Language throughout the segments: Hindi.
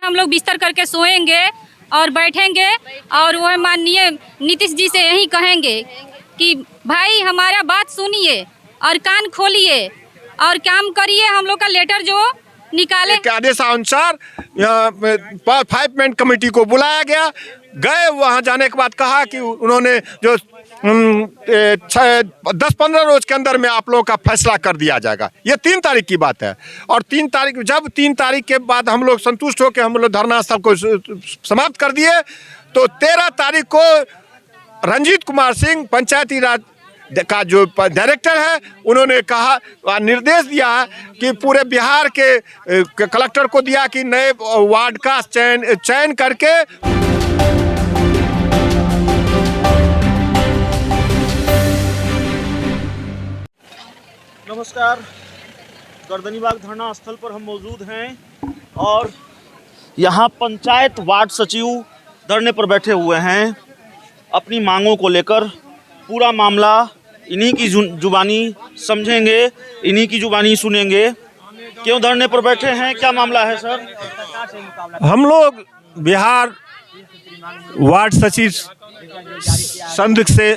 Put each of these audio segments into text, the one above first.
हम लोग बिस्तर करके सोएंगे और बैठेंगे और वह माननीय नीतीश जी से यही कहेंगे कि भाई हमारा बात सुनिए और कान खोलिए और काम करिए। हम लोग का लेटर जो निकाले के आदेशानुसार 5 मैन कमेटी को बुलाया गया। गए वहां जाने के बाद कहा कि उन्होंने जो 10-15 रोज के अंदर में आप लोगों का फैसला कर दिया जाएगा। ये 3 तारीख की बात है। और 3 तारीख के बाद हम लोग संतुष्ट होकर हम लोग धरना स्थल को समाप्त कर दिए। तो 13 तारीख को रंजीत कुमार सिंह पंचायती राज का जो डायरेक्टर है, उन्होंने कहा निर्देश दिया कि पूरे बिहार के कलेक्टर को दिया कि नए वार्ड का चयन करके नमस्कार, गर्दनीबाग धरना स्थल पर हम मौजूद हैं और यहाँ पंचायत वार्ड सचिव धरने पर बैठे हुए हैं अपनी मांगों को लेकर। पूरा मामला इन्हीं की जुबानी समझेंगे, इन्हीं की जुबानी सुनेंगे। क्यों धरने पर बैठे हैं, क्या मामला है सर? हम लोग बिहार वार्ड सचिव संघ से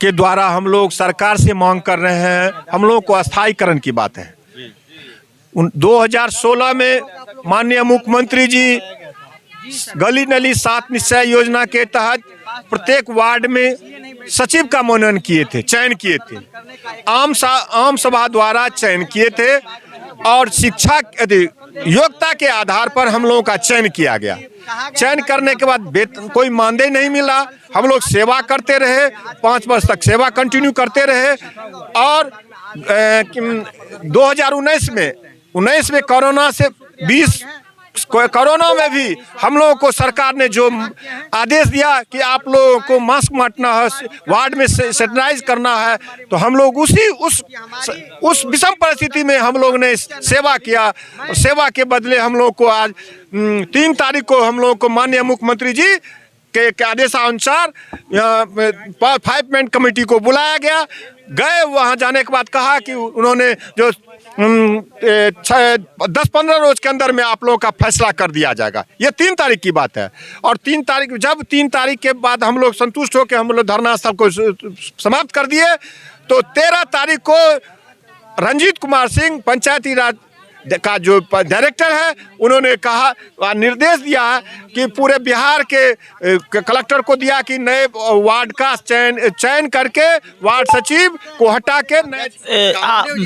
के द्वारा हम लोग सरकार से मांग कर रहे हैं। हम लोग को अस्थायीकरण की बात है। 2016 में माननीय मुख्यमंत्री जी गली नली 7 निश्चय योजना के तहत प्रत्येक वार्ड में सचिव का मनोनयन किए थे, चयन किए थे। आम सभा द्वारा चयन किए थे और शिक्षा योग्यता के आधार पर हम लोगों का चयन किया गया। चयन करने के बाद वेतन कोई मानदेय नहीं मिला। हम लोग सेवा करते रहे, 5 वर्ष तक सेवा कंटिन्यू करते रहे। और 2019 में कोरोना में भी हम लोगों को सरकार ने जो आदेश दिया कि आप लोगों को मास्क बांटना है, वार्ड में सैनिटाइज करना है, तो हम लोग उस विषम परिस्थिति में हम लोग ने सेवा किया। और सेवा के बदले हम लोग को आज 3 तारीख को हम लोग को माननीय मुख्यमंत्री जी के आदेशानुसार 5 मैन कमेटी को बुलाया गया। गए वहां जाने के बाद कहा कि उन्होंने जो 10-15 रोज के अंदर में आप लोगों का फैसला कर दिया जाएगा। ये 3 तारीख की बात है। और 3 तारीख के बाद हम लोग संतुष्ट होकर हम लोग धरना स्थल को समाप्त कर दिए। तो 13 तारीख को रंजीत कुमार सिंह पंचायती राज का जो डायरेक्टर है, उन्होंने कहा निर्देश दिया कि पूरे बिहार के कलेक्टर को दिया कि नए वार्ड का चयन करके वार्ड सचिव को हटा के नए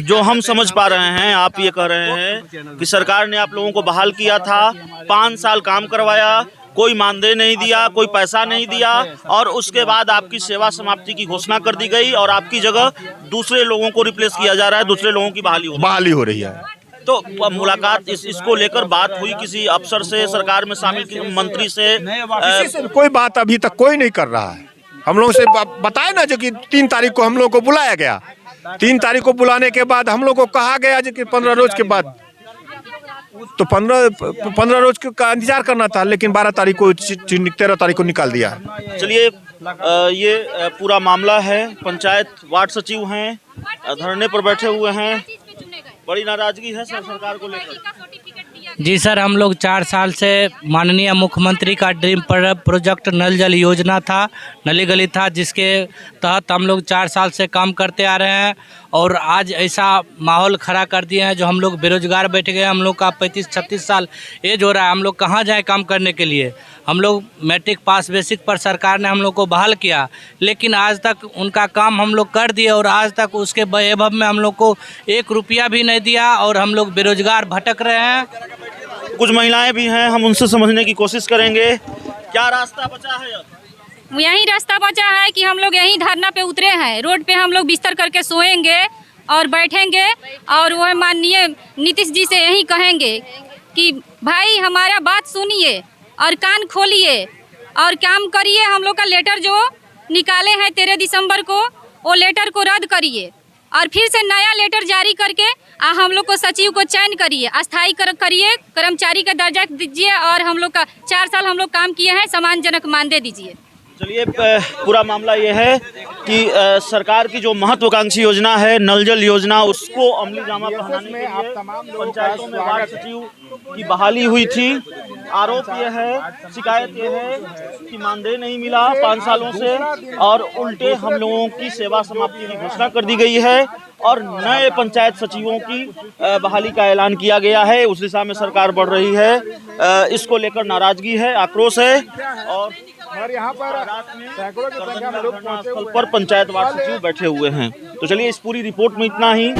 जो हम समझ पा रहे हैं, आप ये कह रहे हैं कि सरकार ने आप लोगों को बहाल किया था, 5 साल काम करवाया, कोई मानदेय नहीं दिया, कोई पैसा नहीं दिया और उसके बाद आपकी सेवा समाप्ति की घोषणा कर दी गई और आपकी जगह दूसरे लोगों को रिप्लेस किया जा रहा है, दूसरे लोगों की बहाली हो रही है। तो मुलाकात इसको लेकर बात हुई किसी अफसर से, सरकार में शामिल मंत्री से? कोई बात अभी तक कोई नहीं कर रहा है। हम लोग से बताए ना जो कि 3 तारीख को हम लोग को बुलाया गया। 3 तारीख को बुलाने के बाद हम लोग को कहा गया जो कि 15 रोज के बाद, तो 15 रोज का इंतजार करना था, लेकिन 12 तारीख को 13 तारीख को निकाल दिया। चलिए, ये पूरा मामला है। पंचायत वार्ड सचिव हैं, धरने पर बैठे हुए हैं। बड़ी नाराजगी है सर सरकार को लेकर? जी सर, हम लोग 4 साल से माननीय मुख्यमंत्री का ड्रीम प्रोजेक्ट नल जल योजना था, नली गली था, जिसके तहत हम लोग 4 साल से काम करते आ रहे हैं। और आज ऐसा माहौल खड़ा कर दिए हैं जो हम लोग बेरोजगार बैठ गए। हम लोग का 35-36 साल एज हो रहा है। हम लोग कहाँ जाएँ काम करने के लिए? हम लोग मैट्रिक पास बेसिक पर सरकार ने हम लोग को बहाल किया, लेकिन आज तक उनका काम हम लोग कर दिए और आज तक उसके वैभव में हम लोग को 1 रुपया भी नहीं दिया और हम लोग बेरोजगार भटक रहे हैं। कुछ महिलाएं भी हैं, हम उनसे समझने की कोशिश करेंगे। क्या रास्ता बचा है अब? यही रास्ता बचा है कि हम लोग यही धरना पे उतरे हैं। रोड पे हम लोग बिस्तर करके सोएंगे और बैठेंगे और वह माननीय नीतीश जी से यही कहेंगे कि भाई हमारा बात सुनिए और कान खोलिए और काम करिए। हम लोग का लेटर जो निकाले हैं 13 दिसंबर को, वो लेटर को रद्द करिए और फिर से नया लेटर जारी करके हम लोग को सचिव को चयन करिए, अस्थायी करिए, कर्मचारी का दर्जा दीजिए और हम लोग का 4 साल हम लोग काम किए हैं, सम्मानजनक मानदेय दीजिए। चलिए, पूरा मामला ये है कि सरकार की जो महत्वाकांक्षी योजना है नल जल योजना, उसको अमली जामा पहनाने के लिए पंचायतों में वार्ड सचिव की बहाली हुई थी। आरोप ये है, शिकायत ये है कि मानदेय नहीं मिला 5 सालों से और उल्टे हम लोगों की सेवा समाप्ति की घोषणा कर दी गई है और नए पंचायत सचिवों की बहाली का ऐलान किया गया है। उस दिशा में सरकार बढ़ रही है। इसको लेकर नाराजगी है, आक्रोश है और यहाँ पर सैकड़ों की संख्या में लोग स्थल पर पंचायत वार्ड सचिव बैठे हुए हैं। तो चलिए, इस पूरी रिपोर्ट में इतना ही।